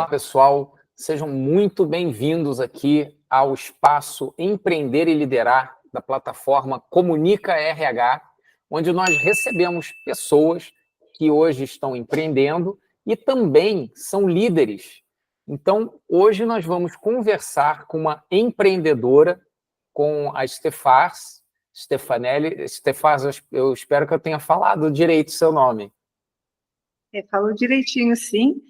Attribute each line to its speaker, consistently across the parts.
Speaker 1: pessoal. Sejam muito bem-vindos aqui ao espaço Empreender e Liderar da plataforma Comunica RH, onde nós recebemos pessoas que hoje estão empreendendo e também são líderes. Então, hoje nós vamos conversar com uma empreendedora, com a Stefanelli. Stefaz, eu espero que eu tenha falado direito o seu nome.
Speaker 2: Falou direitinho, sim.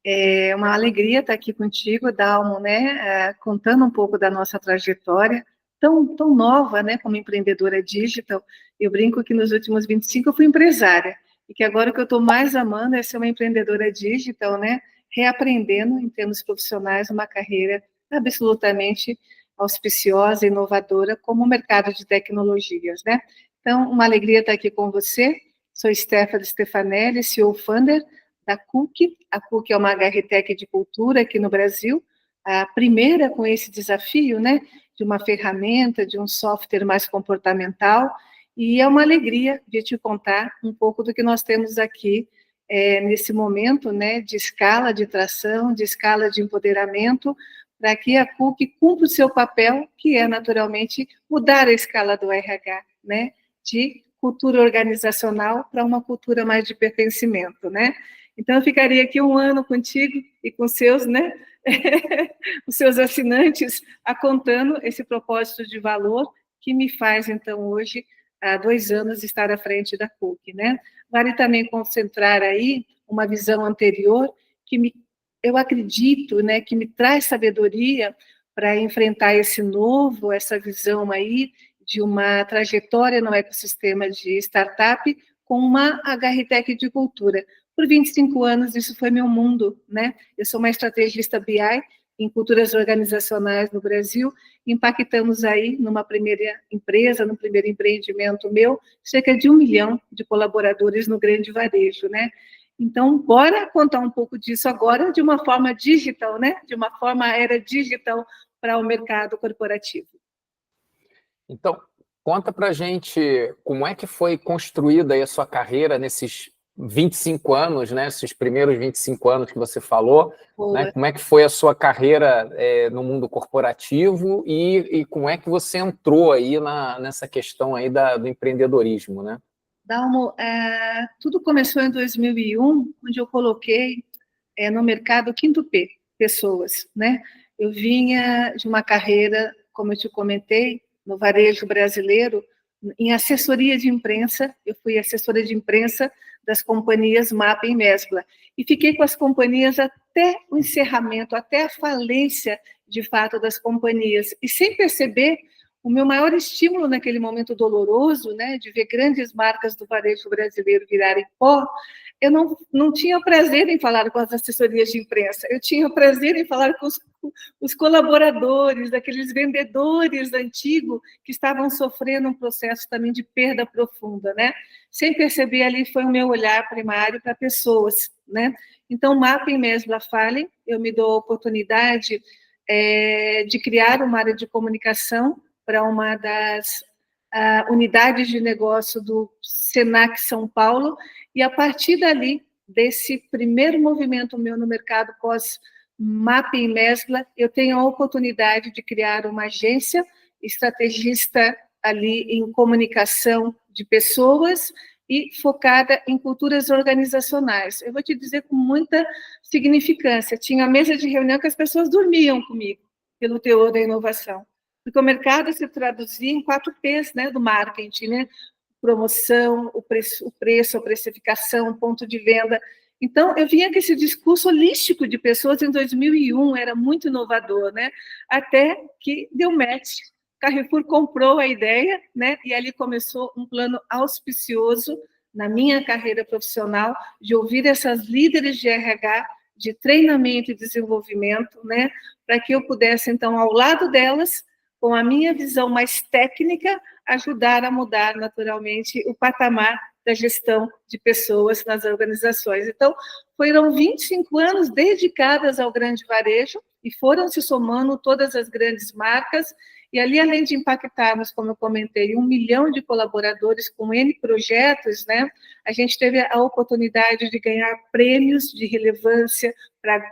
Speaker 2: É uma alegria estar aqui contigo, Dalmo, né? Contando um pouco da nossa trajetória, tão nova, né? Como empreendedora digital. Eu brinco que nos últimos 25 eu fui empresária, e que agora o que eu estou mais amando é ser uma empreendedora digital, né? Reaprendendo, em termos profissionais, uma carreira absolutamente auspiciosa, inovadora, como o mercado de tecnologias, né? Então, uma alegria estar aqui com você. Sou Stefanelli, CEO Founder da Cook. A Cook é uma HRTech de cultura aqui no Brasil, a primeira com esse desafio, né, de uma ferramenta, de um software mais comportamental, e é uma alegria de te contar um pouco do que nós temos aqui nesse momento, né, de escala de tração, de escala de empoderamento, para que a Cook cumpra o seu papel, que é, naturalmente, mudar a escala do RH, né, de cultura organizacional para uma cultura mais de pertencimento, né? Então, eu ficaria aqui um ano contigo e com seus, né, os seus assinantes, contando esse propósito de valor que me faz, então, hoje, há 2 anos, estar à frente da Cook, né? Vale também concentrar aí uma visão anterior eu acredito, né, que me traz sabedoria para enfrentar essa visão aí de uma trajetória no ecossistema de startup com uma HRTech de cultura. Por 25 anos, isso foi meu mundo, né? Eu sou uma estrategista BI em culturas organizacionais no Brasil. Impactamos aí, numa primeira empresa, no primeiro empreendimento meu, cerca de 1 milhão de colaboradores no grande varejo, né? Então, bora contar um pouco disso agora de uma forma digital, né? De uma forma era digital para o mercado corporativo.
Speaker 1: Então, conta pra gente como é que foi construída aí a sua carreira nesses 25 anos, né? Esses primeiros 25 anos que você falou, né? Como é que foi a sua carreira no mundo corporativo e como é que você entrou aí nessa questão aí do empreendedorismo, né?
Speaker 2: Dalmo, tudo começou em 2001, onde eu coloquei no mercado quinto P, pessoas, né? Eu vinha de uma carreira, como eu te comentei, no varejo brasileiro, em assessoria de imprensa. Eu fui assessora de imprensa das companhias MAPA e Mesbla, e fiquei com as companhias até o encerramento, até a falência, de fato, das companhias, e sem perceber, o meu maior estímulo naquele momento doloroso, né, de ver grandes marcas do varejo brasileiro virarem pó, eu não tinha prazer em falar com as assessorias de imprensa, eu tinha prazer em falar com os colaboradores, aqueles vendedores antigos que estavam sofrendo um processo também de perda profunda, né? Sem perceber, ali foi o meu olhar primário para pessoas, né? Então, MAPA e Mesbla falem, eu me dou a oportunidade de criar uma área de comunicação para uma das unidades de negócio do Senac São Paulo, e a partir dali, desse primeiro movimento meu no mercado pós-MAPA e Mesbla, eu tenho a oportunidade de criar uma agência estrategista ali em comunicação de pessoas e focada em culturas organizacionais. Eu vou te dizer com muita significância, tinha mesa de reunião que as pessoas dormiam comigo, pelo teor da inovação. Porque o mercado se traduzia em 4 P's, né, do marketing, né? Promoção, o preço, a precificação, o ponto de venda. Então, eu vinha com esse discurso holístico de pessoas em 2001, era muito inovador, né? Até que deu match. Carrefour comprou a ideia, né? E ali começou um plano auspicioso na minha carreira profissional de ouvir essas líderes de RH, de treinamento e desenvolvimento, né? Para que eu pudesse, então, ao lado delas, com a minha visão mais técnica, ajudar a mudar naturalmente o patamar da gestão de pessoas nas organizações. Então, foram 25 anos dedicadas ao grande varejo e foram se somando todas as grandes marcas, e ali, além de impactarmos, como eu comentei, 1 milhão de colaboradores com N projetos, né, a gente teve a oportunidade de ganhar prêmios de relevância para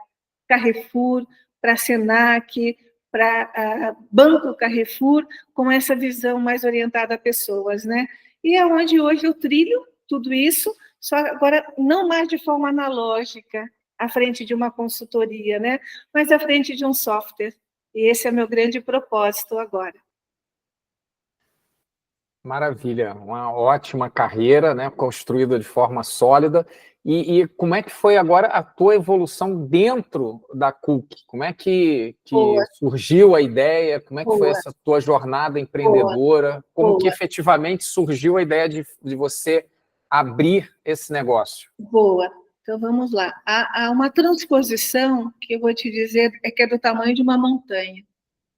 Speaker 2: Carrefour, para a Senac, para Banco Carrefour, com essa visão mais orientada a pessoas, né? E é onde hoje eu trilho tudo isso, só agora não mais de forma analógica, à frente de uma consultoria, né? Mas à frente de um software. E esse é meu grande propósito agora.
Speaker 1: Maravilha, uma ótima carreira, né, construída de forma sólida. E como é que foi agora a tua evolução dentro da Cook? Como é que surgiu a ideia? Como é que foi essa tua jornada empreendedora? Como que efetivamente surgiu a ideia de você abrir esse negócio?
Speaker 2: Boa. Então, vamos lá. Há uma transposição que eu vou te dizer que é do tamanho de uma montanha,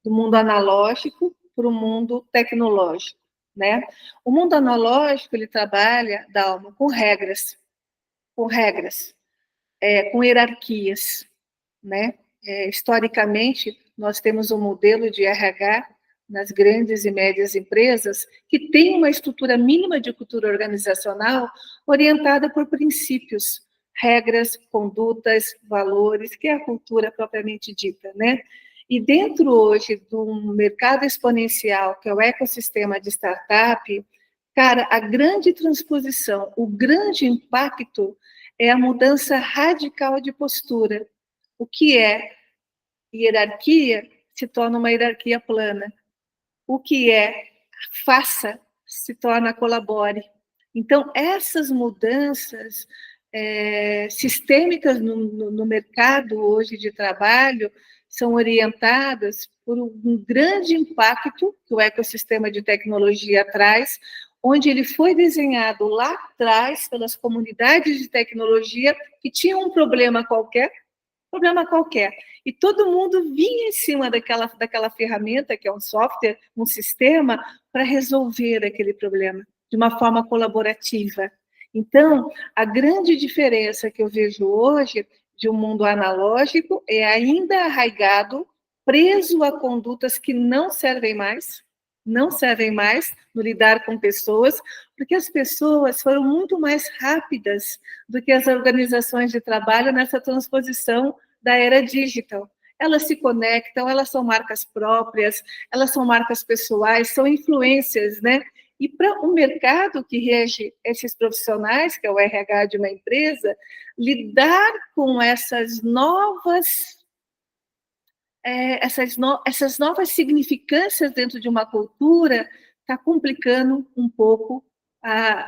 Speaker 2: do mundo analógico para o mundo tecnológico, né? O mundo analógico, ele trabalha, Dalma, com regras, com hierarquias, né? Historicamente, nós temos um modelo de RH nas grandes e médias empresas que tem uma estrutura mínima de cultura organizacional orientada por princípios, regras, condutas, valores, que é a cultura propriamente dita, né? E dentro hoje do mercado exponencial, que é o ecossistema de startup, cara, a grande transposição, o grande impacto é a mudança radical de postura. O que é hierarquia se torna uma hierarquia plana. O que é faça se torna colabore. Então, essas mudanças sistêmicas no mercado hoje de trabalho são orientadas por um grande impacto que o ecossistema de tecnologia traz, onde ele foi desenhado lá atrás pelas comunidades de tecnologia que tinham um problema qualquer, e todo mundo vinha em cima daquela ferramenta, que é um software, um sistema, para resolver aquele problema de uma forma colaborativa. Então, a grande diferença que eu vejo hoje de um mundo analógico é ainda arraigado, preso a condutas que não servem mais no lidar com pessoas, porque as pessoas foram muito mais rápidas do que as organizações de trabalho nessa transposição da era digital. Elas se conectam, elas são marcas próprias, elas são marcas pessoais, são influências, né? E para o mercado que rege esses profissionais, que é o RH de uma empresa, lidar com essas novas significâncias dentro de uma cultura está complicando um pouco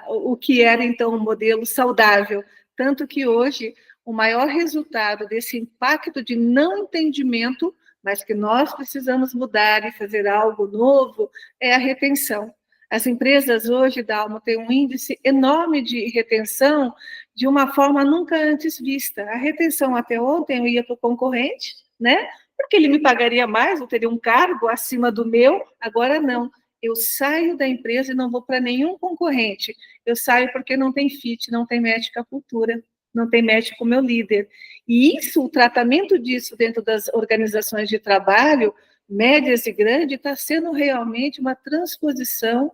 Speaker 2: o que era, então, um modelo saudável. Tanto que hoje o maior resultado desse impacto de não entendimento, mas que nós precisamos mudar e fazer algo novo, é a retenção. As empresas hoje, Dalmo, têm um índice enorme de retenção de uma forma nunca antes vista. A retenção até ontem eu ia para o concorrente, né? Porque ele me pagaria mais, eu teria um cargo acima do meu, agora não. Eu saio da empresa e não vou para nenhum concorrente. Eu saio porque não tem fit, não tem match com a cultura, não tem match com o meu líder. E isso, o tratamento disso dentro das organizações de trabalho, médias e grandes, está sendo realmente uma transposição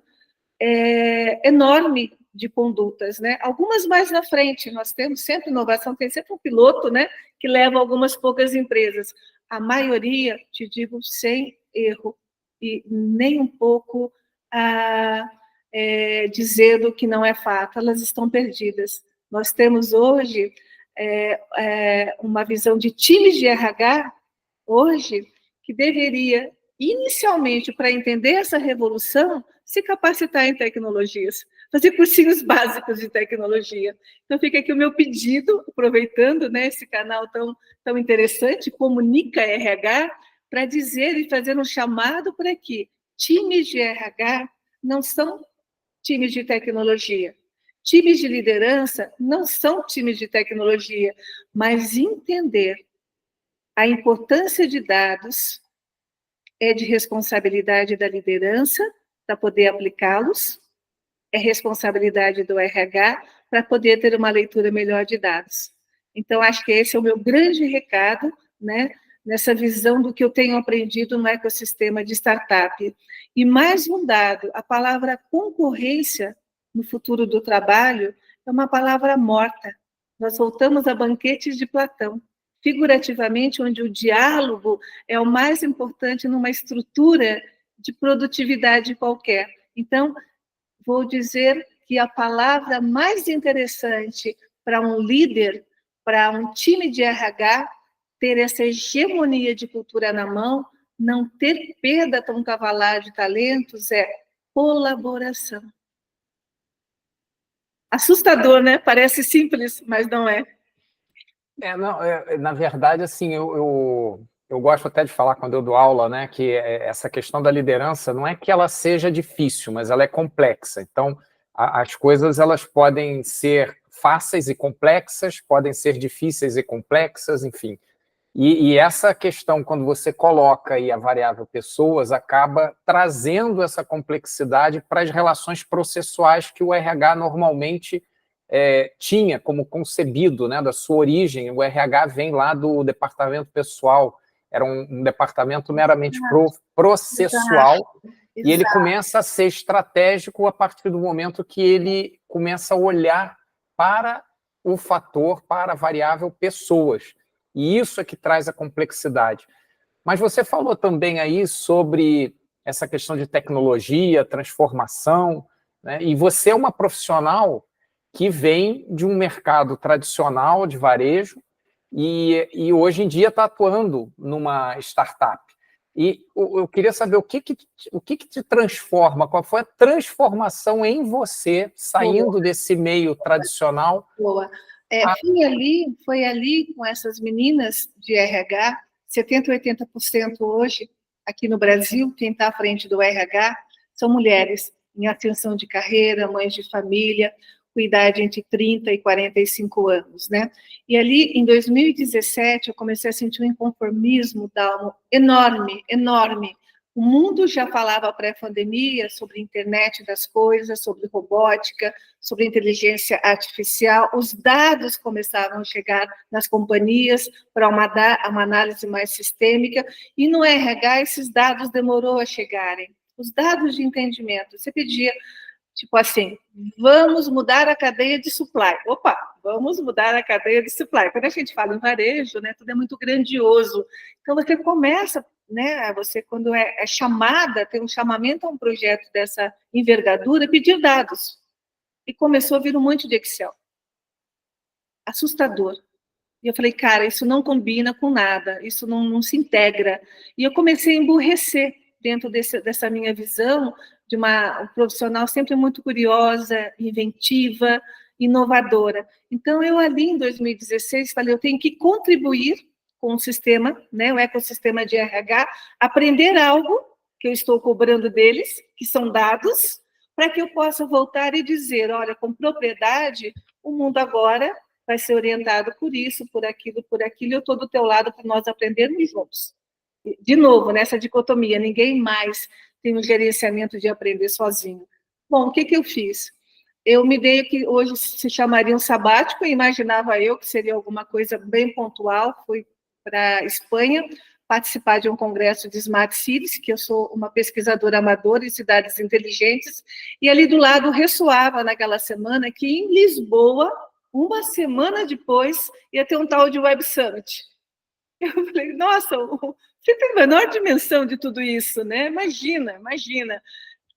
Speaker 2: enorme de condutas, né? Algumas mais na frente, nós temos sempre inovação, tem sempre um piloto, né, que leva algumas poucas empresas. A maioria, te digo, sem erro, e nem um pouco dizendo que não é fato, elas estão perdidas. Nós temos hoje uma visão de times de RH, hoje, que deveria, inicialmente, para entender essa revolução, se capacitar em tecnologias, fazer cursinhos básicos de tecnologia. Então, fica aqui o meu pedido, aproveitando, né, esse canal tão interessante, Comunica RH, para dizer e fazer um chamado para que times de RH não são times de tecnologia. Times de liderança não são times de tecnologia, mas entender a importância de dados é de responsabilidade da liderança para poder aplicá-los, é responsabilidade do RH para poder ter uma leitura melhor de dados. Então, acho que esse é o meu grande recado, né, nessa visão do que eu tenho aprendido no ecossistema de startup. E mais um dado, a palavra concorrência no futuro do trabalho é uma palavra morta. Nós voltamos a banquetes de Platão. figurativamente, onde o diálogo é o mais importante numa estrutura de produtividade qualquer. Então, vou dizer que a palavra mais interessante para um líder, para um time de RH, ter essa hegemonia de cultura na mão, não ter perda tão cavalar de talentos, é colaboração. Assustador, né? Parece simples, mas não é.
Speaker 1: Não, na verdade, assim, eu gosto até de falar quando eu dou aula, né, que essa questão da liderança não é que ela seja difícil, mas ela é complexa. Então, as coisas elas podem ser fáceis e complexas, podem ser difíceis e complexas, enfim. E essa questão, quando você coloca aí a variável pessoas, acaba trazendo essa complexidade para as relações processuais que o RH normalmente tinha como concebido, né, da sua origem. O RH vem lá do departamento pessoal, era um departamento meramente processual,
Speaker 2: Exato.
Speaker 1: e ele começa a ser estratégico a partir do momento que ele começa a olhar para o fator, para a variável pessoas. E isso é que traz a complexidade. Mas você falou também aí sobre essa questão de tecnologia, transformação, né? E você é uma profissional que vem de um mercado tradicional de varejo e hoje em dia está atuando numa startup. E eu queria saber o que te transforma, qual foi a transformação em você, saindo desse meio tradicional.
Speaker 2: Boa. Foi ali com essas meninas de RH, 70%, 80% hoje, aqui no Brasil, quem está à frente do RH são mulheres em ascensão de carreira, mães de família, com idade entre 30 e 45 anos, né? E ali, em 2017, eu comecei a sentir um inconformismo, Dalmo, enorme, enorme. O mundo já falava pré-pandemia sobre internet das coisas, sobre robótica, sobre inteligência artificial. Os dados começavam a chegar nas companhias para uma análise mais sistêmica, e no RH esses dados demorou a chegarem. Os dados de entendimento. Você pedia, tipo assim, vamos mudar a cadeia de supply. Opa, vamos mudar a cadeia de supply. Quando a gente fala em varejo, né, tudo é muito grandioso. Então, você começa, né, você quando é chamada, tem um chamamento a um projeto dessa envergadura, pedir dados. E começou a vir um monte de Excel. Assustador. E eu falei, cara, isso não combina com nada, isso não se integra. E eu comecei a emburrecer dentro dessa minha visão de uma profissional sempre muito curiosa, inventiva, inovadora. Então, eu ali em 2016 falei, eu tenho que contribuir com o sistema, né, o ecossistema de RH, aprender algo que eu estou cobrando deles, que são dados, para que eu possa voltar e dizer, olha, com propriedade, o mundo agora vai ser orientado por isso, por aquilo, eu estou do teu lado para nós aprendermos juntos. De novo, nessa dicotomia, ninguém mais tem um gerenciamento de aprender sozinho. Bom, o que eu fiz? Eu me dei que hoje se chamaria um sabático, imaginava eu que seria alguma coisa bem pontual, fui para a Espanha participar de um congresso de Smart Cities, que eu sou uma pesquisadora amadora em cidades inteligentes, e ali do lado ressoava naquela semana que em Lisboa, uma semana depois, ia ter um tal de Web Summit. Eu falei, nossa, você tem a menor dimensão de tudo isso, né? Imagina.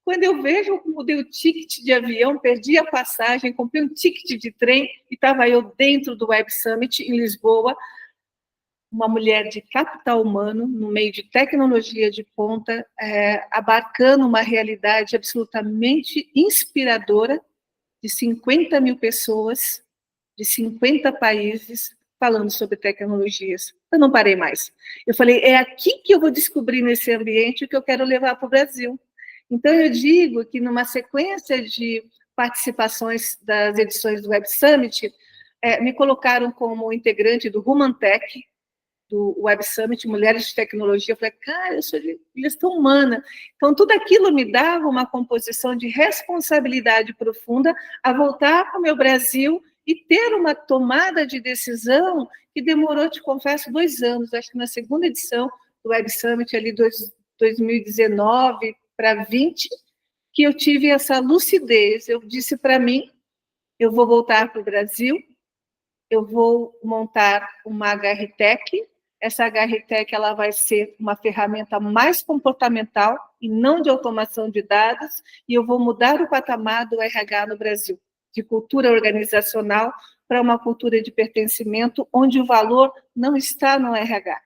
Speaker 2: Quando eu vejo, eu mudei o ticket de avião, perdi a passagem, comprei um ticket de trem e estava eu dentro do Web Summit em Lisboa, uma mulher de capital humano, no meio de tecnologia de ponta, abarcando uma realidade absolutamente inspiradora de 50 mil pessoas, de 50 países, falando sobre tecnologias. Eu não parei mais. Eu falei, é aqui que eu vou descobrir nesse ambiente o que eu quero levar para o Brasil. Então, eu digo que numa sequência de participações das edições do Web Summit, me colocaram como integrante do Human Tech, do Web Summit, Mulheres de Tecnologia. Eu falei, cara, eu sou de gestão humana. Então, tudo aquilo me dava uma composição de responsabilidade profunda a voltar para o meu Brasil e ter uma tomada de decisão que demorou, te confesso, 2 anos. Acho que na segunda edição do Web Summit, ali 2019 para 20, que eu tive essa lucidez. Eu disse para mim, eu vou voltar para o Brasil, eu vou montar uma HRTech. Essa HRTech ela vai ser uma ferramenta mais comportamental e não de automação de dados, e eu vou mudar o patamar do RH no Brasil, de cultura organizacional para uma cultura de pertencimento, onde o valor não está no RH,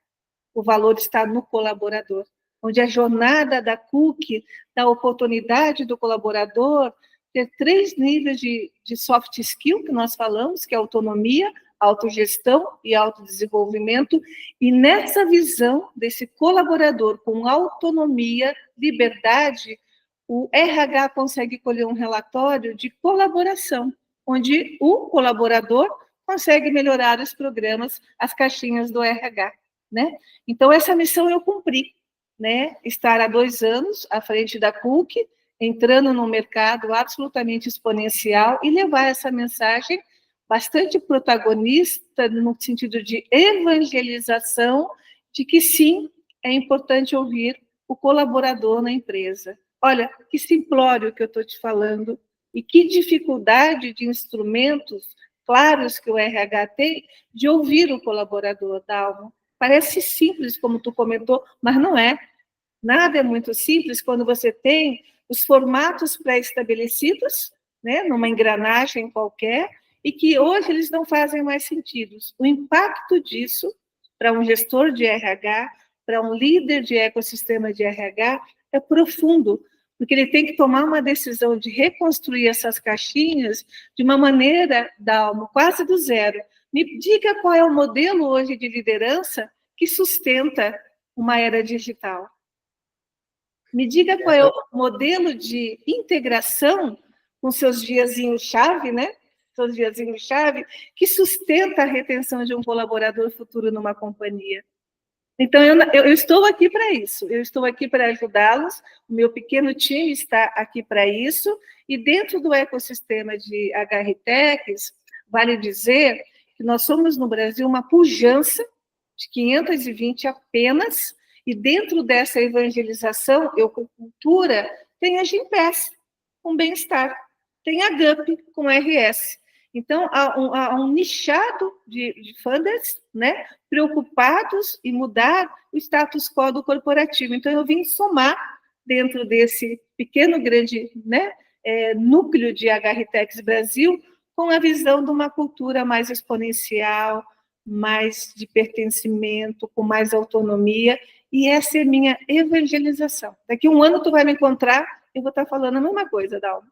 Speaker 2: o valor está no colaborador, onde a jornada da CUC, da oportunidade do colaborador, ter 3 níveis de soft skill que nós falamos, que é autonomia, autogestão e autodesenvolvimento, e nessa visão desse colaborador com autonomia, liberdade, o RH consegue colher um relatório de colaboração, onde o colaborador consegue melhorar os programas, as caixinhas do RH, né? Então, essa missão eu cumpri, né? Estar há 2 anos à frente da CUC, entrando num mercado absolutamente exponencial e levar essa mensagem bastante protagonista no sentido de evangelização de que sim, é importante ouvir o colaborador na empresa. Olha, que simplório que eu estou te falando e que dificuldade de instrumentos claros que o RH tem de ouvir o colaborador, Dalmo. Parece simples, como tu comentou, mas não é. Nada é muito simples quando você tem os formatos pré-estabelecidos, né, numa engrenagem qualquer, e que hoje eles não fazem mais sentido. O impacto disso para um gestor de RH, para um líder de ecossistema de RH, é profundo, porque ele tem que tomar uma decisão de reconstruir essas caixinhas de uma maneira, Dalmo, quase do zero. Me diga qual é o modelo hoje de liderança que sustenta uma era digital. Me diga qual é o modelo de integração com seus diazinhos-chave, né? Seus diazinhos-chave, que sustenta a retenção de um colaborador futuro numa companhia. Então, eu estou aqui para isso, eu estou aqui para ajudá-los, o meu pequeno time está aqui para isso, e dentro do ecossistema de HRTechs, vale dizer que nós somos no Brasil uma pujança de 520 apenas, e dentro dessa evangelização, eu com cultura, tem a Gympass, com bem-estar, tem a GUP, com RS. Então, há um nichado de funders, né, preocupados em mudar o status quo do corporativo. Então, eu vim somar dentro desse pequeno, grande, né, núcleo de HRTechs Brasil, com a visão de uma cultura mais exponencial, mais de pertencimento, com mais autonomia, e essa é minha evangelização. Daqui a 1 ano tu vai me encontrar, eu vou estar falando a mesma coisa, Dalma.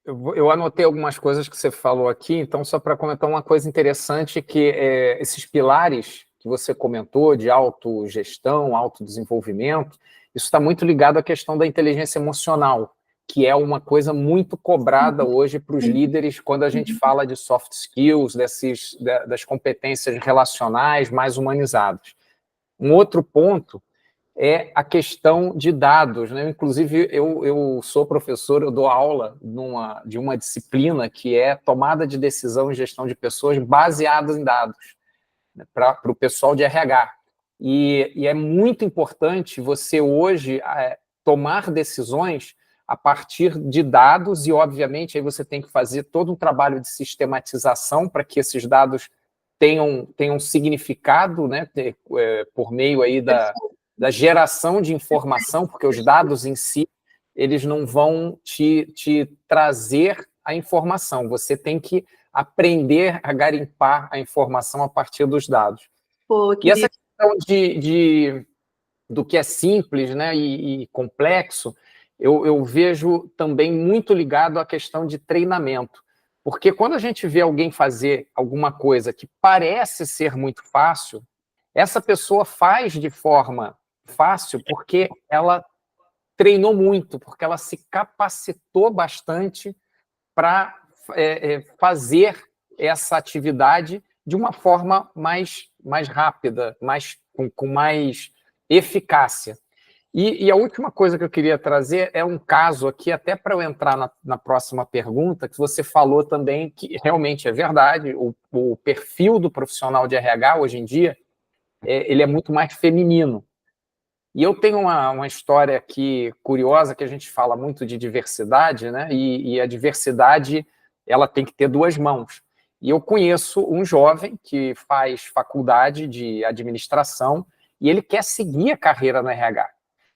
Speaker 1: Eu anotei algumas coisas que você falou aqui, então só para comentar uma coisa interessante, que esses pilares que você comentou de autogestão, autodesenvolvimento, isso está muito ligado à questão da inteligência emocional, que é uma coisa muito cobrada hoje para os líderes quando a gente fala de soft skills, das competências relacionais mais humanizadas. Um outro ponto é a questão de dados, né? Inclusive, eu sou professor, eu dou aula de uma disciplina que é tomada de decisão e gestão de pessoas baseadas em dados, né, para o pessoal de RH. E é muito importante você hoje tomar decisões a partir de dados e, obviamente, aí você tem que fazer todo um trabalho de sistematização para que esses dados tenham significado, né, por meio aí da geração de informação, porque os dados em si, eles não vão te trazer a informação. Você tem que aprender a garimpar a informação a partir dos dados. E essa questão do que é simples, né, e complexo, eu vejo também muito ligado à questão de treinamento. Porque quando a gente vê alguém fazer alguma coisa que parece ser muito fácil, essa pessoa faz de forma fácil porque ela treinou muito, porque ela se capacitou bastante para fazer essa atividade de uma forma mais rápida, com mais eficácia. E a última coisa que eu queria trazer é um caso aqui, até para eu entrar na próxima pergunta, que você falou também, que realmente é verdade, o perfil do profissional de RH, hoje em dia, ele é muito mais feminino. E eu tenho uma história aqui curiosa, que a gente fala muito de diversidade, né? E a diversidade, ela tem que ter 2 mãos. E eu conheço um jovem que faz faculdade de administração e ele quer seguir a carreira no RH.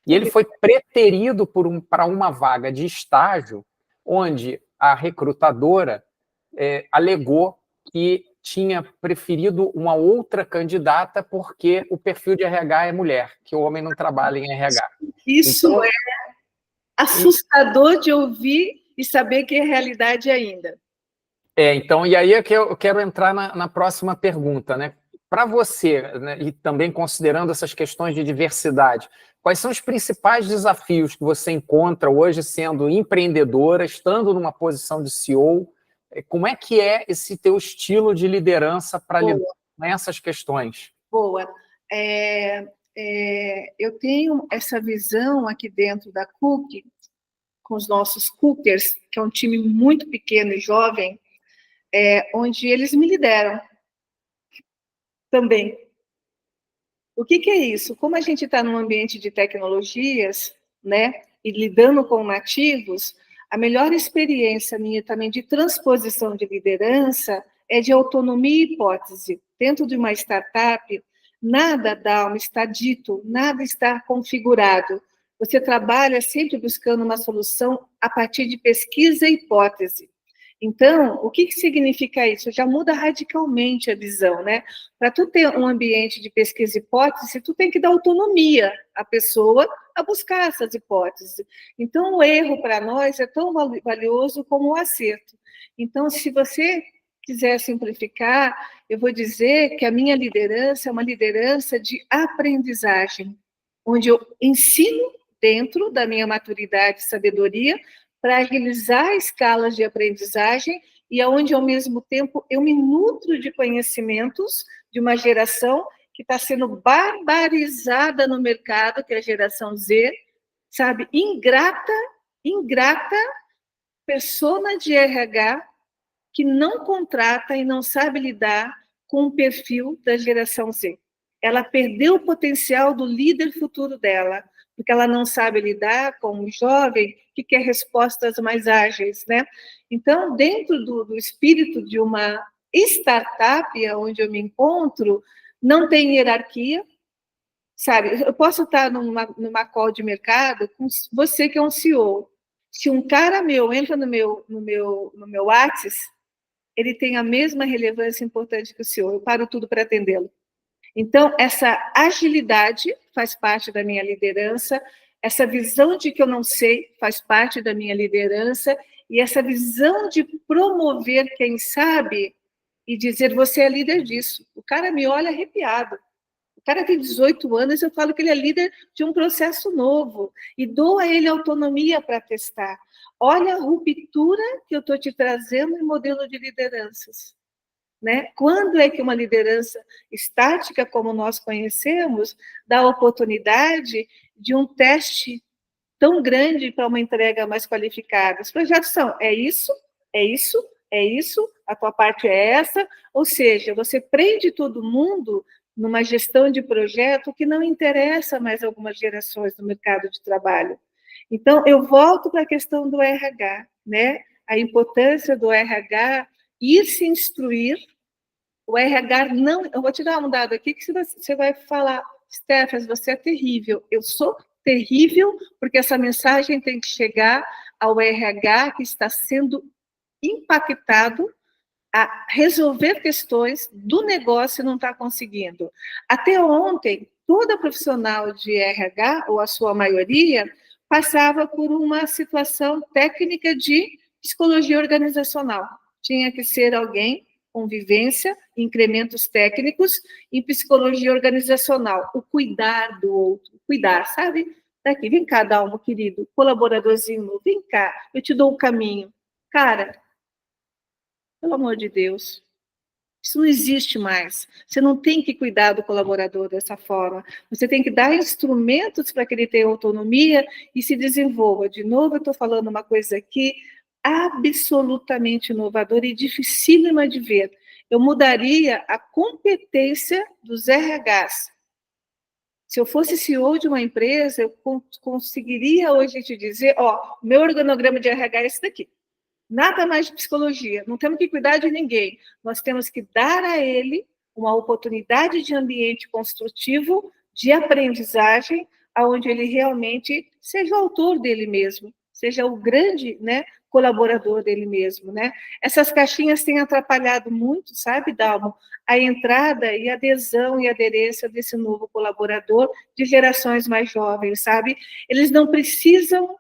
Speaker 1: E ele foi preterido para uma vaga de estágio, onde a recrutadora alegou que tinha preferido uma outra candidata porque o perfil de RH é mulher, que o homem não trabalha em RH.
Speaker 2: Isso então, é assustador de ouvir e saber que é realidade ainda.
Speaker 1: Então, e aí é que eu quero entrar na próxima pergunta, né? Para você, né, e também considerando essas questões de diversidade, quais são os principais desafios que você encontra hoje sendo empreendedora, estando numa posição de CEO? Como é que é esse teu estilo de liderança para lidar com essas questões?
Speaker 2: Boa. Eu tenho essa visão aqui dentro da Cook, com os nossos Cookers, que é um time muito pequeno e jovem, onde eles me lideram também. O que é isso? Como a gente está num ambiente de tecnologias, né, e lidando com nativos, a melhor experiência minha também de transposição de liderança é de autonomia e hipótese. Dentro de uma startup, nada, Dalma, está dito, nada está configurado. Você trabalha sempre buscando uma solução a partir de pesquisa e hipótese. Então, o que significa isso? Já muda radicalmente a visão, né? Para tu ter um ambiente de pesquisa e hipótese, tu tem que dar autonomia à pessoa a buscar essas hipóteses. Então, o erro para nós é tão valioso como o acerto. Então, se você quiser simplificar, eu vou dizer que a minha liderança é uma liderança de aprendizagem, onde eu ensino dentro da minha maturidade e sabedoria para agilizar escalas de aprendizagem e aonde, ao mesmo tempo, eu me nutro de conhecimentos de uma geração que está sendo barbarizada no mercado, que é a geração Z, sabe? Ingrata, persona de RH que não contrata e não sabe lidar com o perfil da geração Z. Ela perdeu o potencial do líder futuro dela, porque ela não sabe lidar com um jovem que quer respostas mais ágeis, né? Então, dentro do espírito de uma startup, onde eu me encontro, não tem hierarquia, sabe? Eu posso estar numa call de mercado com você que é um CEO. Se um cara meu entra no meu WhatsApp, ele tem a mesma relevância importante que o CEO. Eu paro tudo para atendê-lo. Então, essa agilidade faz parte da minha liderança, essa visão de que eu não sei faz parte da minha liderança, e essa visão de promover quem sabe e dizer, você é líder disso. O cara me olha arrepiado. O cara tem 18 anos, eu falo que ele é líder de um processo novo e dou a ele autonomia para testar. Olha a ruptura que eu estou te trazendo em modelo de lideranças. Né? Quando é que uma liderança estática, como nós conhecemos, dá a oportunidade de um teste tão grande para uma entrega mais qualificada? Os projetos são, é isso, a tua parte é essa, ou seja, você prende todo mundo numa gestão de projeto que não interessa mais algumas gerações no mercado de trabalho. Então, eu volto para a questão do RH, né? A importância do RH ir se instruir. O RH não... Eu vou te dar um dado aqui que você vai falar, Stephanie, você é terrível. Eu sou terrível porque essa mensagem tem que chegar ao RH que está sendo impactado a resolver questões do negócio e não está conseguindo. Até ontem, toda profissional de RH, ou a sua maioria, passava por uma situação técnica de psicologia organizacional. Tinha que ser alguém com vivência, incrementos técnicos em psicologia organizacional. O cuidar do outro, cuidar, sabe? Daqui, vem cá, Dalmo, querido, colaboradorzinho, vem cá, eu te dou o caminho. Cara, pelo amor de Deus, isso não existe mais. Você não tem que cuidar do colaborador dessa forma. Você tem que dar instrumentos para que ele tenha autonomia e se desenvolva. De novo, eu estou falando uma coisa aqui absolutamente inovadora e dificílima de ver. Eu mudaria a competência dos RHs. Se eu fosse CEO de uma empresa, eu conseguiria hoje te dizer, ó, meu organograma de RH é esse daqui. Nada mais de psicologia. Não temos que cuidar de ninguém. Nós temos que dar a ele uma oportunidade de ambiente construtivo, de aprendizagem, onde ele realmente seja o autor dele mesmo, seja o grande, né, colaborador dele mesmo, né? Essas caixinhas têm atrapalhado muito, sabe, Dalmo, a entrada e adesão e aderência desse novo colaborador de gerações mais jovens, sabe? Eles não precisam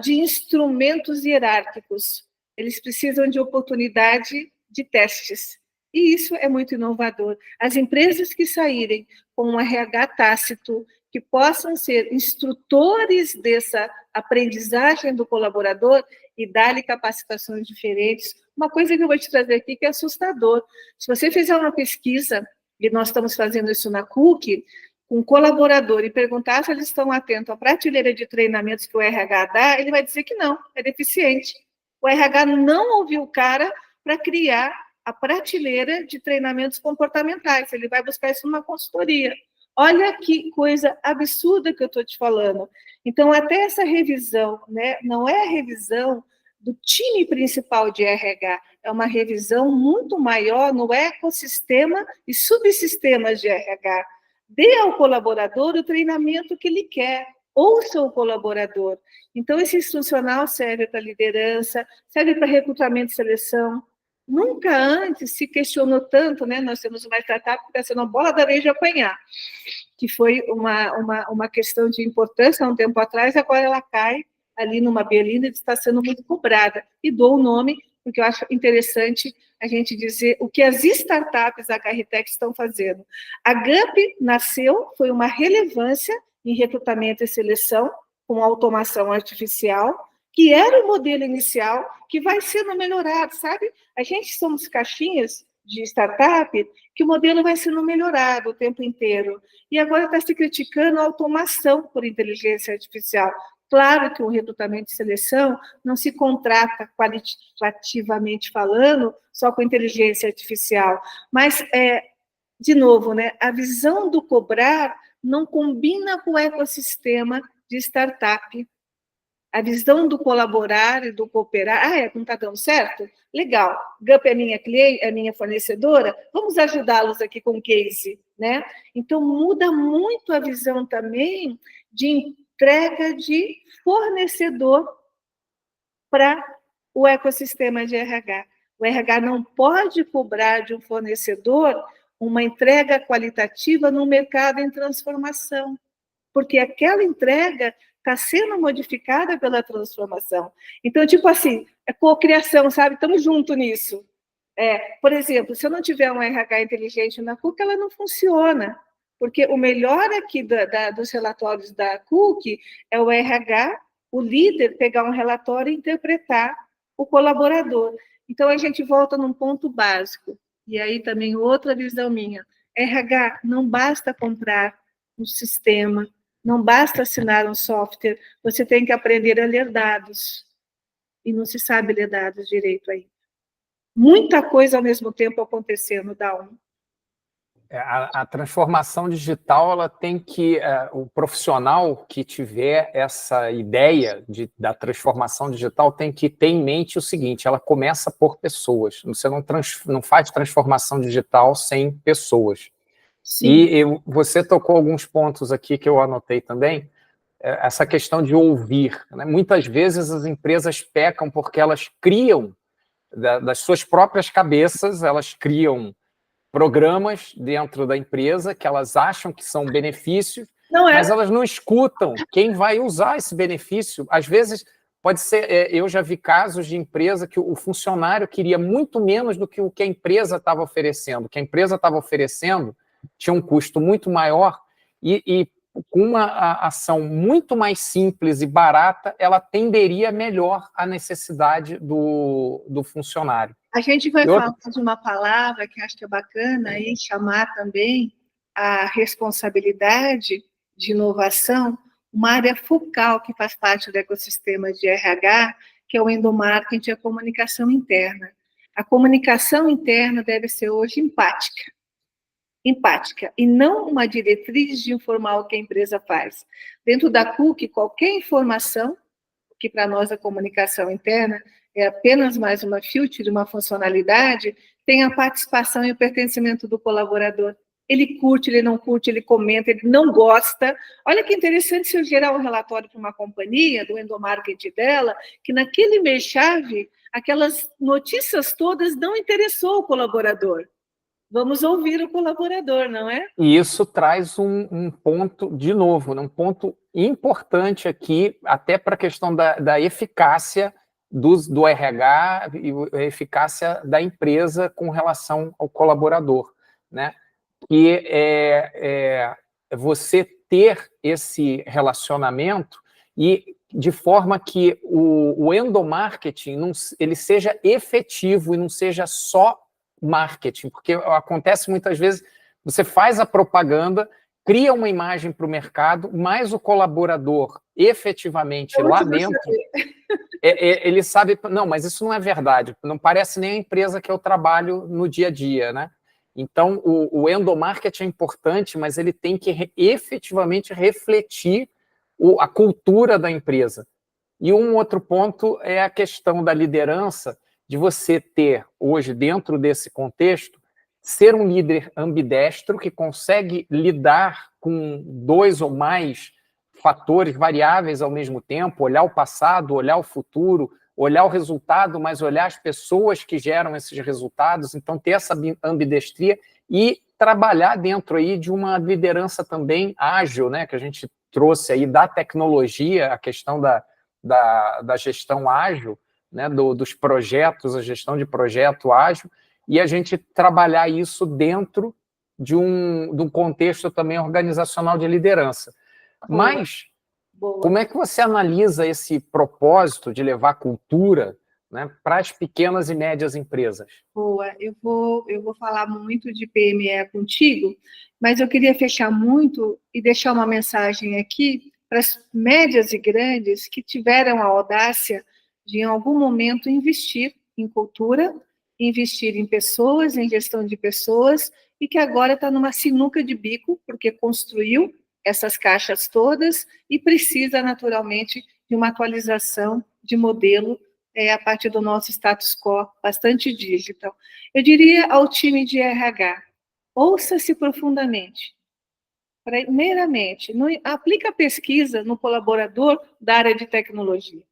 Speaker 2: de instrumentos hierárquicos, eles precisam de oportunidade de testes. E isso é muito inovador. As empresas que saírem com um RH tácito, que possam ser instrutores dessa aprendizagem do colaborador e dar-lhe capacitações diferentes. Uma coisa que eu vou te trazer aqui que é assustador. Se você fizer uma pesquisa, e nós estamos fazendo isso na CUC, com um colaborador e perguntar se eles estão atentos à prateleira de treinamentos que o RH dá, ele vai dizer que não, é deficiente. O RH não ouviu o cara para criar a prateleira de treinamentos comportamentais, ele vai buscar isso numa consultoria. Olha que coisa absurda que eu estou te falando. Então, até essa revisão, né, não é a revisão do time principal de RH, é uma revisão muito maior no ecossistema e subsistemas de RH. Dê ao colaborador o treinamento que ele quer, ouça o colaborador. Então, esse instrucional serve para liderança, serve para recrutamento e seleção. Nunca antes se questionou tanto, né? Nós temos uma startup que está sendo uma bola da vez de apanhar, que foi uma questão de importância há um tempo atrás, agora ela cai ali numa berlinda e está sendo muito cobrada. E dou o nome, porque eu acho interessante a gente dizer o que as startups da HRTech estão fazendo. A GUP nasceu, foi uma relevância em recrutamento e seleção, com automação artificial, que era o modelo inicial, que vai sendo melhorado, sabe? A gente somos caixinhas de startup, que o modelo vai sendo melhorado o tempo inteiro. E agora está se criticando a automação por inteligência artificial. Claro que o recrutamento e seleção não se contrata qualitativamente falando só com inteligência artificial, mas, de novo, né, a visão do cobrar não combina com o ecossistema de startup. A visão do colaborar e do cooperar, não está dando certo? Legal, GUP é minha cliente, é minha fornecedora, vamos ajudá-los aqui com o case, né? Então, muda muito a visão também de entrega de fornecedor para o ecossistema de RH. O RH não pode cobrar de um fornecedor uma entrega qualitativa no mercado em transformação, porque aquela entrega está sendo modificada pela transformação. Então, tipo assim, é cocriação, sabe? Estamos juntos nisso. Por exemplo, se eu não tiver um RH inteligente na CUC, ela não funciona, porque o melhor aqui dos relatórios da CUC é o RH, o líder, pegar um relatório e interpretar o colaborador. Então, a gente volta num ponto básico, e aí também outra visão minha. RH, não basta comprar um sistema, não basta assinar um software, você tem que aprender a ler dados. E não se sabe ler dados direito aí. Muita coisa ao mesmo tempo acontecendo, Dalmo.
Speaker 1: A transformação digital, ela tem que... o profissional que tiver essa ideia da transformação digital tem que ter em mente o seguinte, ela começa por pessoas. Você não faz transformação digital sem pessoas. Sim. E você tocou alguns pontos aqui que eu anotei também, essa questão de ouvir, né? Muitas vezes as empresas pecam porque elas criam, das suas próprias cabeças, elas criam programas dentro da empresa que elas acham que são benefícios, mas elas não escutam quem vai usar esse benefício. Às vezes, pode ser... eu já vi casos de empresa que o funcionário queria muito menos do que o que a empresa estava oferecendo. O que a empresa estava oferecendo tinha um custo muito maior e com uma ação muito mais simples e barata, ela atenderia melhor à necessidade do funcionário.
Speaker 2: A gente vai falar de uma palavra que acho que é bacana e chamar também a responsabilidade de inovação, uma área focal que faz parte do ecossistema de RH, que é o endomarketing e a comunicação interna. A comunicação interna deve ser hoje empática, e não uma diretriz de informar o que a empresa faz. Dentro da CUC, qualquer informação, que para nós a comunicação interna é apenas mais uma feature, uma funcionalidade, tem a participação e o pertencimento do colaborador. Ele curte, ele não curte, ele comenta, ele não gosta. Olha que interessante se eu gerar um relatório para uma companhia, do endomarketing dela, que naquele mês-chave, aquelas notícias todas não interessou o colaborador. Vamos ouvir o colaborador, não é?
Speaker 1: E isso traz um ponto, de novo, um ponto importante aqui, até para a questão da eficácia do RH e a eficácia da empresa com relação ao colaborador, né? Que é você ter esse relacionamento e de forma que o endomarketing ele seja efetivo e não seja só marketing, porque acontece muitas vezes, você faz a propaganda, cria uma imagem para o mercado, mas o colaborador, efetivamente, lá dentro, ele sabe, não, mas isso não é verdade, não parece nem a empresa que eu trabalho no dia a dia, né? Então, o endomarketing é importante, mas ele tem que efetivamente refletir a cultura da empresa. E um outro ponto é a questão da liderança, de você ter, hoje, dentro desse contexto, ser um líder ambidestro que consegue lidar com 2 ou mais fatores, variáveis ao mesmo tempo, olhar o passado, olhar o futuro, olhar o resultado, mas olhar as pessoas que geram esses resultados, então ter essa ambidestria e trabalhar dentro aí de uma liderança também ágil, né, que a gente trouxe aí da tecnologia, a questão da gestão ágil, né, dos projetos, a gestão de projeto ágil, e a gente trabalhar isso dentro de um contexto também organizacional de liderança. Mas, como é que você analisa esse propósito de levar cultura, né, para as pequenas e médias empresas?
Speaker 2: Boa, eu vou falar muito de PME contigo, mas eu queria fechar muito e deixar uma mensagem aqui para as médias e grandes que tiveram a audácia de, em algum momento, investir em cultura, investir em pessoas, em gestão de pessoas, e que agora está numa sinuca de bico, porque construiu essas caixas todas e precisa, naturalmente, de uma atualização de modelo a partir do nosso status quo, bastante digital. Eu diria ao time de RH, ouça-se profundamente. Primeiramente, aplica a pesquisa no colaborador da área de tecnologia.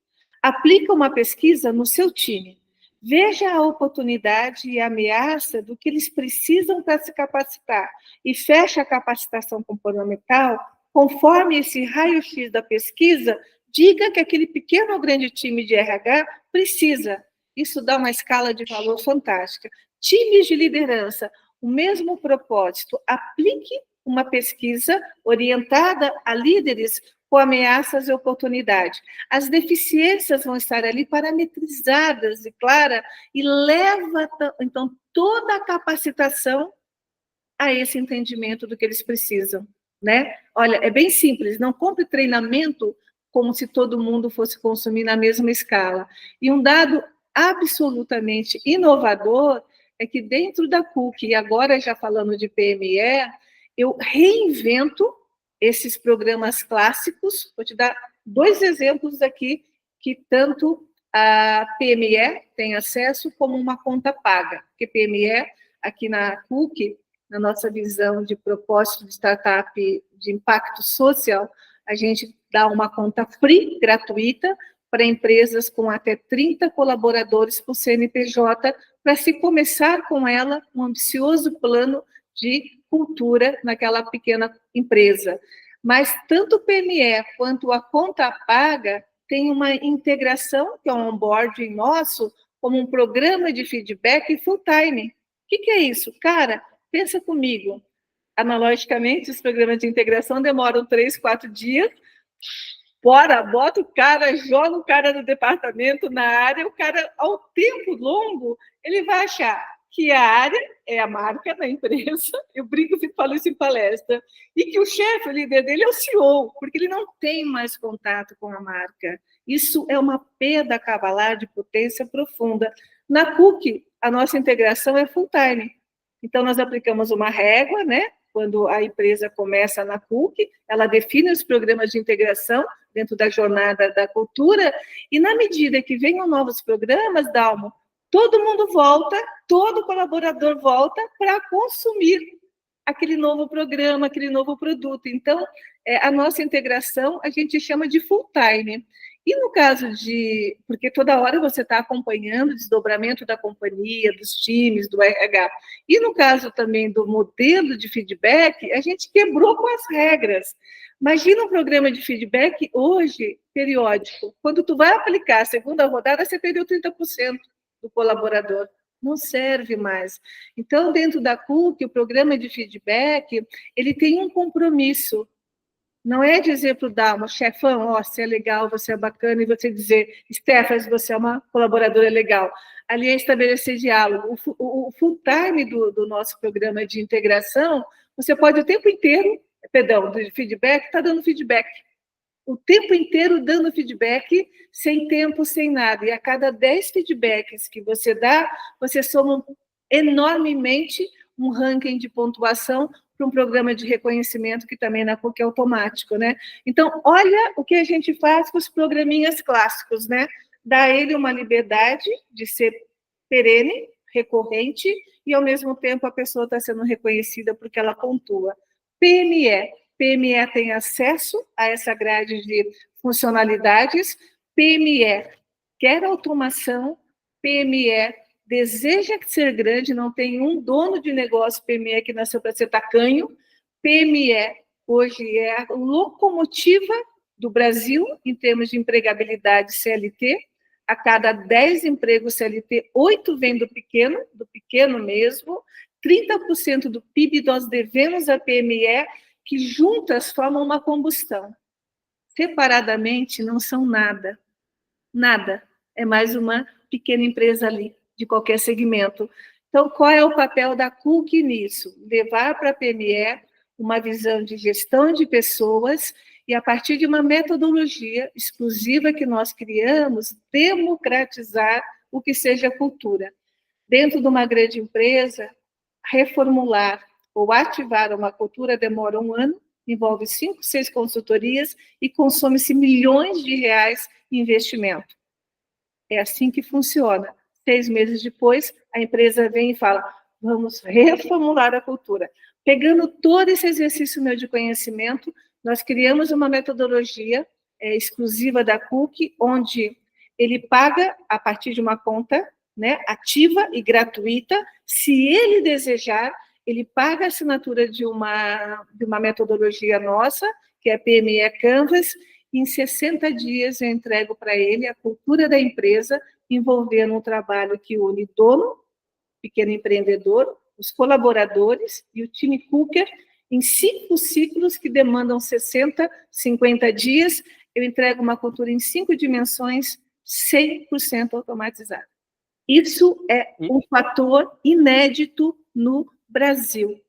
Speaker 2: Aplica uma pesquisa no seu time. Veja a oportunidade e a ameaça do que eles precisam para se capacitar e fecha a capacitação comportamental conforme esse raio-x da pesquisa diga que aquele pequeno ou grande time de RH precisa. Isso dá uma escala de valor fantástica. Times de liderança, o mesmo propósito, aplique uma pesquisa orientada a líderes com ameaças e oportunidade. As deficiências vão estar ali parametrizadas e claras e leva, então, toda a capacitação a esse entendimento do que eles precisam, né? Olha, é bem simples, não compre treinamento como se todo mundo fosse consumir na mesma escala. E um dado absolutamente inovador é que dentro da PUC, e agora já falando de PME, eu reinvento esses programas clássicos. Vou te dar 2 exemplos aqui que tanto a PME tem acesso como uma conta paga, porque PME, aqui na PUC, na nossa visão de propósito de startup de impacto social, a gente dá uma conta free, gratuita, para empresas com até 30 colaboradores por CNPJ, para se começar com ela um ambicioso plano de cultura naquela pequena empresa. Mas tanto o PME quanto a conta paga tem uma integração, que é um onboarding nosso, como um programa de feedback full-time. O que é isso? Cara, pensa comigo, analogicamente, os programas de integração demoram 3, 4 dias, bota o cara, joga o cara no departamento, na área, o cara, ao tempo longo, ele vai achar que a área é a marca da empresa, eu brinco, falo isso em palestra, e que o chefe, o líder dele é o CEO, porque ele não tem mais contato com a marca. Isso é uma perda cavalar de potência profunda. Na PUC, a nossa integração é full-time. Então, nós aplicamos uma régua, né? Quando a empresa começa na PUC, ela define os programas de integração, dentro da jornada da cultura, e na medida que venham novos programas, Dalmo, todo mundo volta, todo colaborador volta para consumir aquele novo programa, aquele novo produto. Então, a nossa integração a gente chama de full time. E no caso de... Porque toda hora você está acompanhando o desdobramento da companhia, dos times, do RH. E no caso também do modelo de feedback, a gente quebrou com as regras. Imagina um programa de feedback hoje, periódico. Quando tu vai aplicar a segunda rodada, você perdeu 30% do colaborador. Não serve mais. Então, dentro da CUC, o programa de feedback, ele tem um compromisso. Não é dizer para o Dalmo, chefão, ó, você é legal, você é bacana, e você dizer, Stephanie, você é uma colaboradora legal. Ali é estabelecer diálogo. O full time do nosso programa de integração, você pode o tempo inteiro, de feedback, está dando feedback. O tempo inteiro dando feedback, sem tempo, sem nada. E a cada 10 feedbacks que você dá, você soma enormemente um ranking de pontuação para um programa de reconhecimento que também na PUC é automático, né? Então, olha o que a gente faz com os programinhas clássicos, né? Dá a ele uma liberdade de ser perene, recorrente, e ao mesmo tempo a pessoa está sendo reconhecida porque ela pontua. PME tem acesso a essa grade de funcionalidades, PME quer automação, PME deseja ser grande, não tem um dono de negócio PME que nasceu para ser tacanho. PME hoje é a locomotiva do Brasil em termos de empregabilidade CLT. A cada 10 empregos CLT, 8 vêm do pequeno mesmo. 30% do PIB nós devemos à PME, que juntas formam uma combustão. Separadamente não são nada. Nada. É mais uma pequena empresa ali, de qualquer segmento. Então, qual é o papel da CUC nisso? Levar para a PME uma visão de gestão de pessoas e, a partir de uma metodologia exclusiva que nós criamos, democratizar o que seja cultura. Dentro de uma grande empresa, reformular ou ativar uma cultura demora 1 ano, envolve 5, 6 consultorias e consome-se milhões de reais em investimento. É assim que funciona. 6 meses depois, a empresa vem e fala, vamos reformular a cultura. Pegando todo esse exercício meu de conhecimento, nós criamos uma metodologia exclusiva da CUC, onde ele paga a partir de uma conta, né, ativa e gratuita. Se ele desejar, ele paga a assinatura de uma metodologia nossa, que é a PME Canvas, e em 60 dias eu entrego para ele a cultura da empresa, envolvendo um trabalho que une dono, pequeno empreendedor, os colaboradores e o time Cooker, em 5 ciclos que demandam 60, 50 dias, eu entrego uma cultura em 5 dimensões, 100% automatizada. Isso é um fator inédito no Brasil.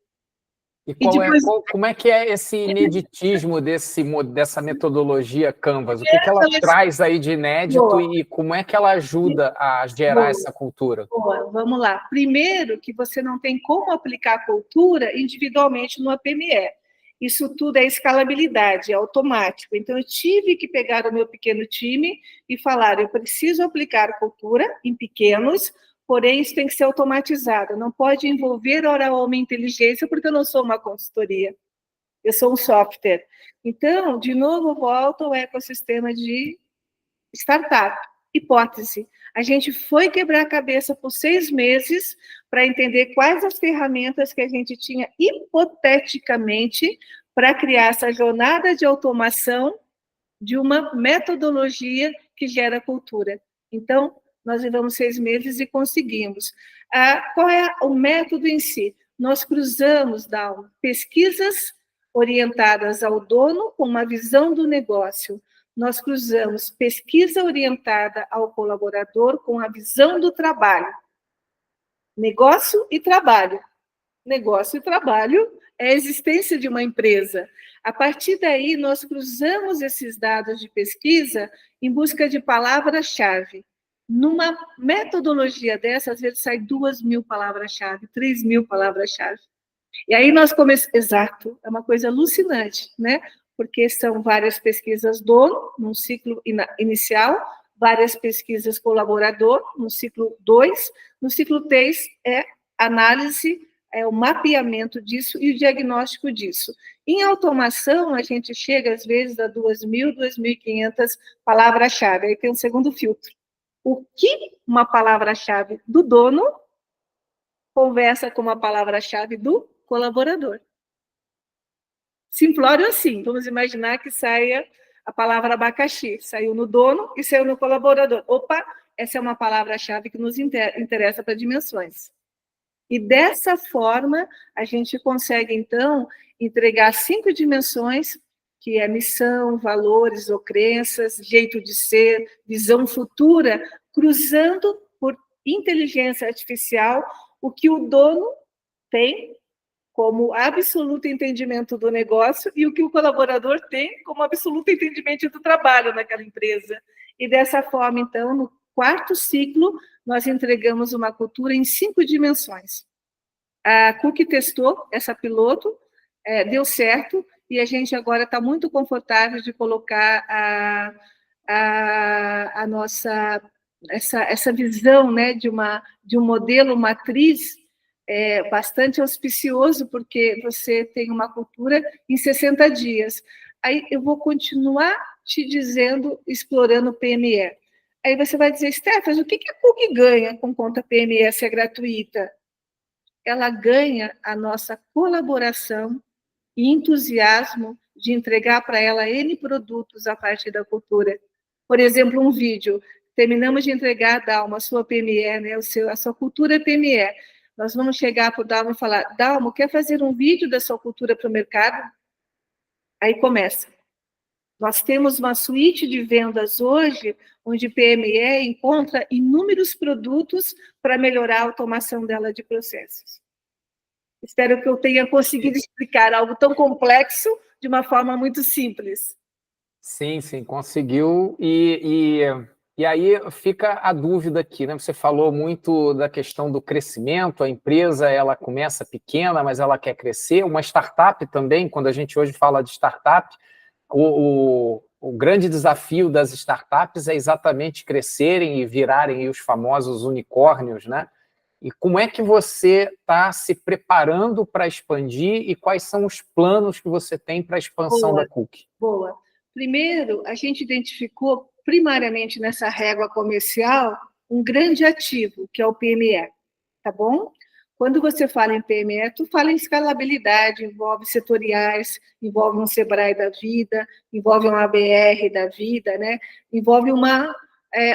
Speaker 1: E como é que é esse ineditismo dessa metodologia Canvas? O que ela traz aí de inédito e como é que ela ajuda a gerar essa cultura?
Speaker 2: Boa, vamos lá. Primeiro, que você não tem como aplicar a cultura individualmente numa PME. Isso tudo é escalabilidade, é automático. Então, eu tive que pegar o meu pequeno time e falar, eu preciso aplicar cultura em pequenos, porém, isso tem que ser automatizado. Não pode envolver hora uma inteligência, porque eu não sou uma consultoria. Eu sou um software. Então, de novo, volto ao ecossistema de startup. Hipótese. A gente foi quebrar a cabeça por 6 meses para entender quais as ferramentas que a gente tinha, hipoteticamente, para criar essa jornada de automação de uma metodologia que gera cultura. Então, nós levamos 6 meses e conseguimos. Qual é o método em si? Nós cruzamos pesquisas orientadas ao dono com uma visão do negócio. Nós cruzamos pesquisa orientada ao colaborador com a visão do trabalho. Negócio e trabalho. Negócio e trabalho é a existência de uma empresa. A partir daí, nós cruzamos esses dados de pesquisa em busca de palavras-chave. Numa metodologia dessa, às vezes sai 2.000 palavras-chave, 3.000 palavras-chave. E aí nós começamos... Exato, é uma coisa alucinante, né? porque são várias pesquisas dono, num ciclo inicial, várias pesquisas colaborador, no ciclo 2, no ciclo 3 é análise, é o mapeamento disso e o diagnóstico disso. Em automação, a gente chega, às vezes, a 2.000, 2.500 palavras-chave. Aí tem um segundo filtro. O que uma palavra-chave do dono conversa com uma palavra-chave do colaborador? Simplório assim, vamos imaginar que saia a palavra abacaxi, saiu no dono e saiu no colaborador. Opa, essa é uma palavra-chave que nos interessa para dimensões. E dessa forma, a gente consegue, então, entregar 5 dimensões, que é missão, valores ou crenças, jeito de ser, visão futura, cruzando por inteligência artificial o que o dono tem como absoluto entendimento do negócio e o que o colaborador tem como absoluto entendimento do trabalho naquela empresa. E dessa forma, então, no 4º ciclo, nós entregamos uma cultura em 5 dimensões. A Cook testou essa piloto, deu certo, e a gente agora está muito confortável de colocar a nossa essa visão, né, de um modelo matriz bastante auspicioso, porque você tem uma cultura em 60 dias. Aí eu vou continuar te dizendo, explorando o PME. Aí você vai dizer, Stephanie, o que a Cook ganha com conta PME se é gratuita? Ela ganha a nossa colaboração e entusiasmo de entregar para ela N produtos a partir da cultura. Por exemplo, um vídeo. Terminamos de entregar, Dalma, a sua PME, né, a sua cultura PME. Nós vamos chegar para o Dalmo e falar, Dalmo, quer fazer um vídeo da sua cultura para o mercado? Aí começa. Nós temos uma suíte de vendas hoje, onde PME encontra inúmeros produtos para melhorar a automação dela de processos. Espero que eu tenha conseguido explicar algo tão complexo de uma forma muito simples.
Speaker 1: Sim, sim, conseguiu. E aí fica a dúvida aqui, né? Você falou muito da questão do crescimento, a empresa ela começa pequena, mas ela quer crescer. Uma startup também, quando a gente hoje fala de startup, o grande desafio das startups é exatamente crescerem e virarem os famosos unicórnios, né? E como é que você está se preparando para expandir e quais são os planos que você tem para a expansão da Cook?
Speaker 2: Boa. Primeiro, a gente identificou primariamente nessa régua comercial um grande ativo, que é o PME, tá bom? Quando você fala em PME, tu fala em escalabilidade, envolve setoriais, envolve um Sebrae da vida, envolve uma ABR da vida, né? Envolve uma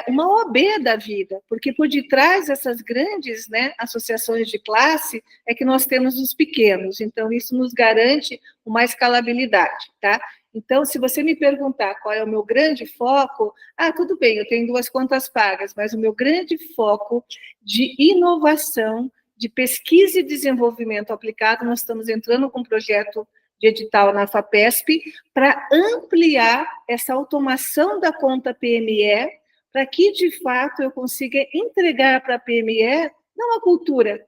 Speaker 2: OAB da vida, porque por detrás dessas grandes, né, associações de classe é que nós temos os pequenos, então isso nos garante uma escalabilidade, tá? Então, se você me perguntar qual é o meu grande foco, tudo bem, eu tenho 2 contas pagas, mas o meu grande foco de inovação, de pesquisa e desenvolvimento aplicado, nós estamos entrando com um projeto de edital na FAPESP para ampliar essa automação da conta PME, para que, de fato, eu consiga entregar para a PME, não a cultura,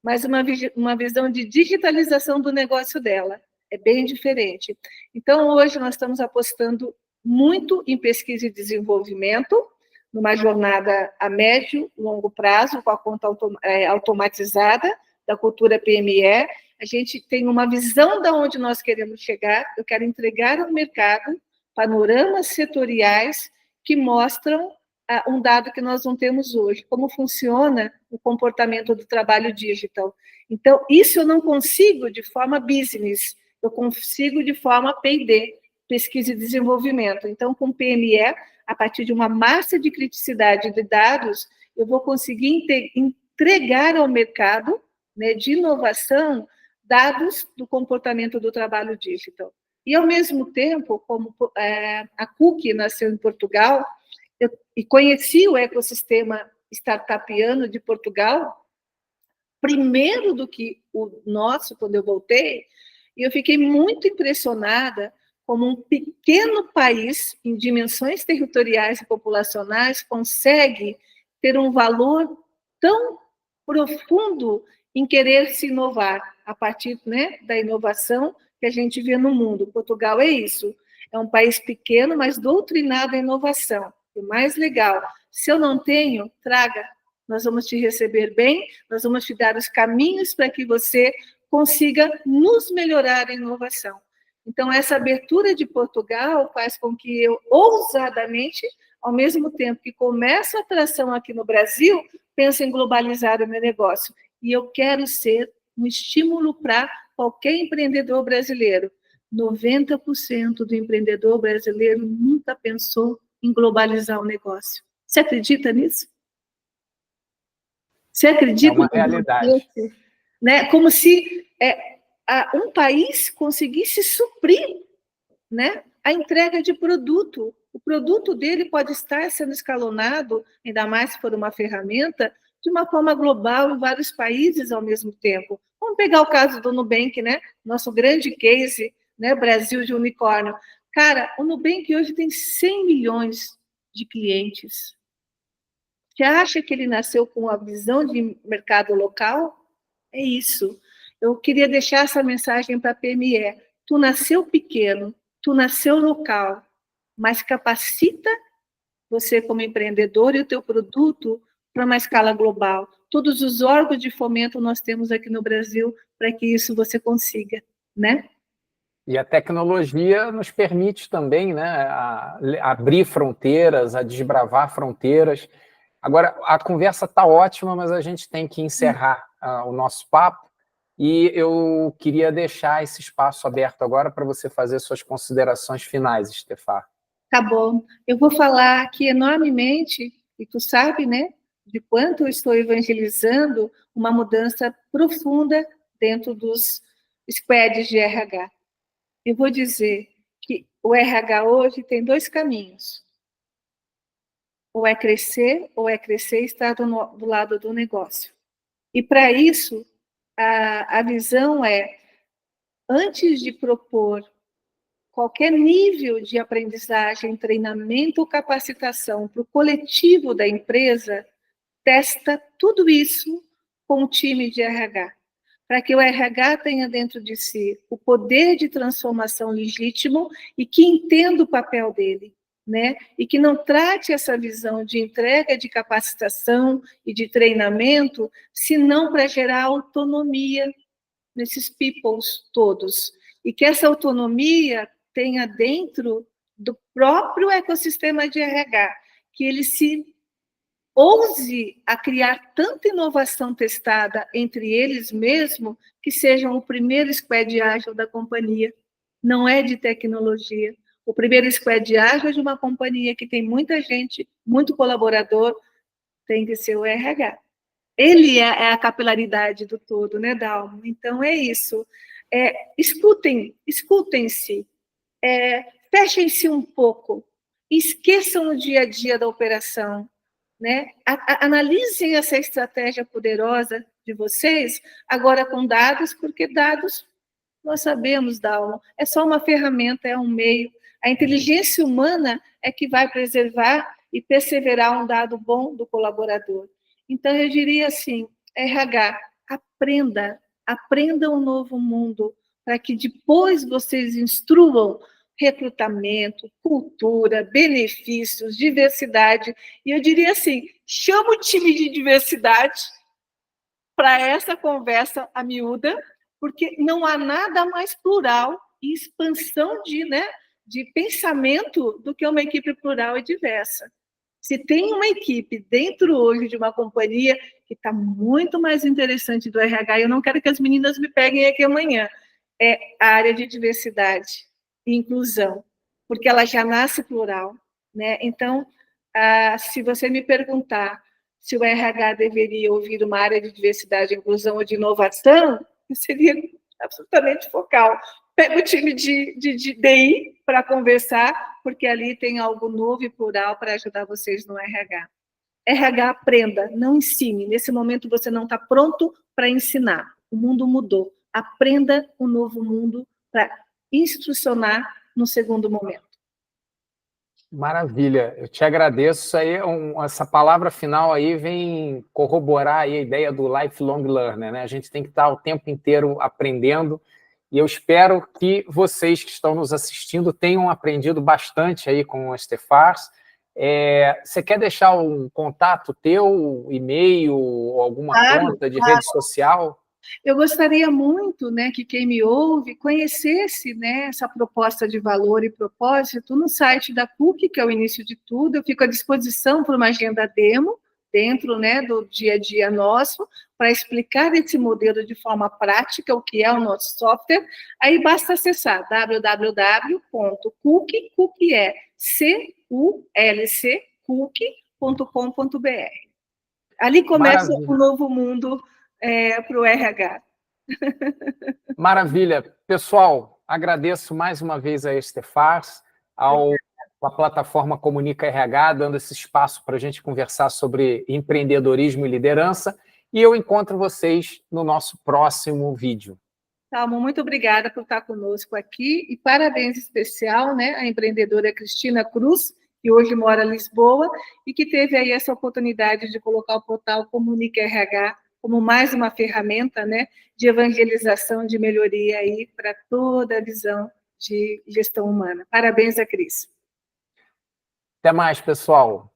Speaker 2: mas uma visão de digitalização do negócio dela. É bem diferente. Então, hoje, nós estamos apostando muito em pesquisa e desenvolvimento, numa jornada a médio e longo prazo, com a conta automatizada da cultura PME. A gente tem uma visão de onde nós queremos chegar. Eu quero entregar ao mercado panoramas setoriais que mostram um dado que nós não temos hoje, como funciona o comportamento do trabalho digital. Então, isso eu não consigo de forma business, eu consigo de forma P&D, pesquisa e desenvolvimento. Então, com PME, a partir de uma massa de criticidade de dados, eu vou conseguir entregar ao mercado, né, de inovação, dados do comportamento do trabalho digital. E, ao mesmo tempo, como a Cook nasceu em Portugal, e conheci o ecossistema startupiano de Portugal, primeiro do que o nosso, quando eu voltei, e eu fiquei muito impressionada como um pequeno país, em dimensões territoriais e populacionais, consegue ter um valor tão profundo em querer se inovar, a partir, né, da inovação que a gente vê no mundo. Portugal é isso. É um país pequeno, mas doutrinado em inovação. O mais legal, se eu não tenho, traga. Nós vamos te receber bem, nós vamos te dar os caminhos para que você consiga nos melhorar em inovação. Então, essa abertura de Portugal faz com que eu, ousadamente, ao mesmo tempo que começo a atração aqui no Brasil, pense em globalizar o meu negócio. E eu quero ser um estímulo para qualquer empreendedor brasileiro. 90% do empreendedor brasileiro nunca pensou em globalizar o negócio. Você acredita nisso? Você acredita?
Speaker 1: É uma realidade.
Speaker 2: Né? Como se um país conseguisse suprir, né, a entrega de produto. O produto dele pode estar sendo escalonado, ainda mais se for uma ferramenta, de uma forma global em vários países ao mesmo tempo. Vamos pegar o caso do Nubank, né? Nosso grande case, né? Brasil de unicórnio. Cara, o Nubank hoje tem 100 milhões de clientes. Você acha que ele nasceu com a visão de mercado local? É isso. Eu queria deixar essa mensagem para a PME. Tu nasceu pequeno, tu nasceu local, mas capacita você como empreendedor e o teu produto para uma escala global. Todos os órgãos de fomento nós temos aqui no Brasil para que isso você consiga, né?
Speaker 1: E a tecnologia nos permite também, né, abrir fronteiras, a desbravar fronteiras. Agora, a conversa está ótima, mas a gente tem que encerrar o nosso papo e eu queria deixar esse espaço aberto agora para você fazer suas considerações finais, Stefá.
Speaker 2: Tá bom. Eu vou falar aqui enormemente, e tu sabe, né, de quanto eu estou evangelizando uma mudança profunda dentro dos squads de RH. Eu vou dizer que o RH hoje tem dois caminhos. Ou é crescer e estar do lado do negócio. E para isso, a visão é, antes de propor qualquer nível de aprendizagem, treinamento ou capacitação para o coletivo da empresa, testa tudo isso com o time de RH, para que o RH tenha dentro de si o poder de transformação legítimo e que entenda o papel dele, né? E que não trate essa visão de entrega de capacitação e de treinamento, senão para gerar autonomia nesses peoples todos. E que essa autonomia tenha dentro do próprio ecossistema de RH, que ele se ouse a criar tanta inovação testada entre eles mesmos, que sejam o primeiro squad ágil da companhia. Não é de tecnologia. O primeiro squad ágil é de uma companhia que tem muita gente, muito colaborador, tem que ser o RH. Ele é a capilaridade do todo, né, Dalmo? Então, é isso. Escutem-se, fechem-se um pouco, esqueçam o dia a dia da operação, né? Analisem essa estratégia poderosa de vocês, agora com dados, porque dados, nós sabemos, Dalmo, é só uma ferramenta, é um meio. A inteligência humana é que vai preservar e perseverar um dado bom do colaborador. Então, eu diria assim, RH, aprenda um novo mundo, para que depois vocês instruam recrutamento, cultura, benefícios, diversidade. E eu diria assim, chama o time de diversidade para essa conversa a miúda, porque não há nada mais plural e expansão de pensamento do que uma equipe plural e diversa. Se tem uma equipe dentro hoje de uma companhia que está muito mais interessante do RH, eu não quero que as meninas me peguem aqui amanhã, é a área de diversidade e inclusão, porque ela já nasce plural, né? Então, se você me perguntar se o RH deveria ouvir uma área de diversidade, inclusão ou de inovação, seria absolutamente focal. Pega o time de DI para conversar, porque ali tem algo novo e plural para ajudar vocês no RH. RH, aprenda, não ensine. Nesse momento você não está pronto para ensinar. O mundo mudou. Aprenda um novo mundo para instrucionar no segundo momento.
Speaker 1: Maravilha, eu te agradeço. Isso aí, essa palavra final aí vem corroborar aí a ideia do lifelong learner, né? A gente tem que estar o tempo inteiro aprendendo E eu espero que vocês que estão nos assistindo tenham aprendido bastante aí com o Estefars. Você quer deixar um contato teu, e-mail, ou alguma conta de rede social?
Speaker 2: Eu gostaria muito, né, que quem me ouve conhecesse, né, essa proposta de valor e propósito no site da PUC, que é o início de tudo. Eu fico à disposição para uma agenda demo, dentro, né, do dia a dia nosso, para explicar esse modelo de forma prática, o que é o nosso software. Aí basta acessar www.culc.com.br. Ali começa um novo mundo para o RH.
Speaker 1: Maravilha. Pessoal, agradeço mais uma vez a Estefars, a plataforma Comunica RH, dando esse espaço para a gente conversar sobre empreendedorismo e liderança, e eu encontro vocês no nosso próximo vídeo.
Speaker 2: Salmo, muito obrigada por estar conosco aqui, e parabéns especial, né, à empreendedora Cristina Cruz, que hoje mora em Lisboa, e que teve aí essa oportunidade de colocar o portal Comunica RH como mais uma ferramenta, né, de evangelização, de melhoria aí para toda a visão de gestão humana. Parabéns a Cris.
Speaker 1: Até mais, pessoal.